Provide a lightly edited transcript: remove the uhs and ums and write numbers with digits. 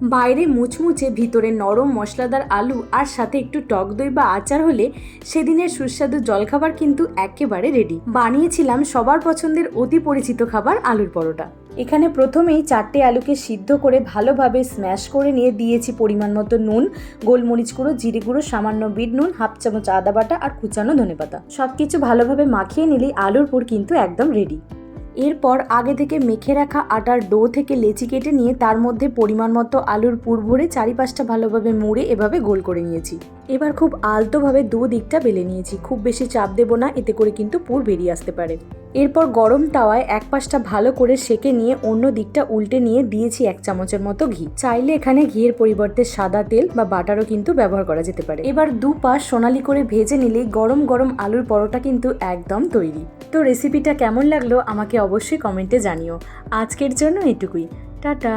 বাইরে মুচমুচে ভিতরে নরম মশলাদার আলু আর সাথে একটু টক দই বা আচার হলে সেদিনের সুস্বাদু জলখাবার কিন্তু একেবারে রেডি। বানিয়েছিলাম সবার পছন্দের অতি পরিচিত খাবার আলুর পরোটা। এখানে প্রথমেই 4টে আলুকে সিদ্ধ করে ভালোভাবে স্ম্যাশ করে নিয়ে দিয়েছি পরিমাণ মতো নুন, গোলমরিচ গুঁড়ো, জিরে গুঁড়ো, সামান্য বিট নুন, হাফ চামচ আদা বাটা আর কুচানো ধনেপাতা। সবকিছু ভালোভাবে মাখিয়ে নিলেই আলুর পুর কিন্তু একদম রেডি। এরপর আগে থেকে মেখে রাখা আটার ডো থেকে লেচি কেটে নিয়ে তার মধ্যে পরিমাণ মতো আলুর পুর ভরে চারিপাশটা ভালোভাবে মুড়ে এভাবে গোল করে নিয়েছি। এবার খুব আলতোভাবে দিকটা বেলে নিয়েছি, খুব বেশি চাপ দেব না, এতে করে কিন্তু পুর বেরিয়ে আসতে পারে। এরপর গরম তাওয়ায় এক পাশটা ভালো করে সেঁকে নিয়ে অন্য দিকটা উল্টে নিয়ে দিয়েছি 1 চামচের মতো ঘি। চাইলে এখানে ঘিয়ের পরিবর্তে সাদা তেল বা বাটারও কিন্তু ব্যবহার করা যেতে পারে। এবার দুপাশ সোনালি করে ভেজে নিলেই গরম গরম আলুর পরোটা কিন্তু একদম তৈরি। তো রেসিপিটা কেমন লাগলো আমাকে অবশ্যই কমেন্টে জানিও। আজকের জন্য এটুকুই, টাটা।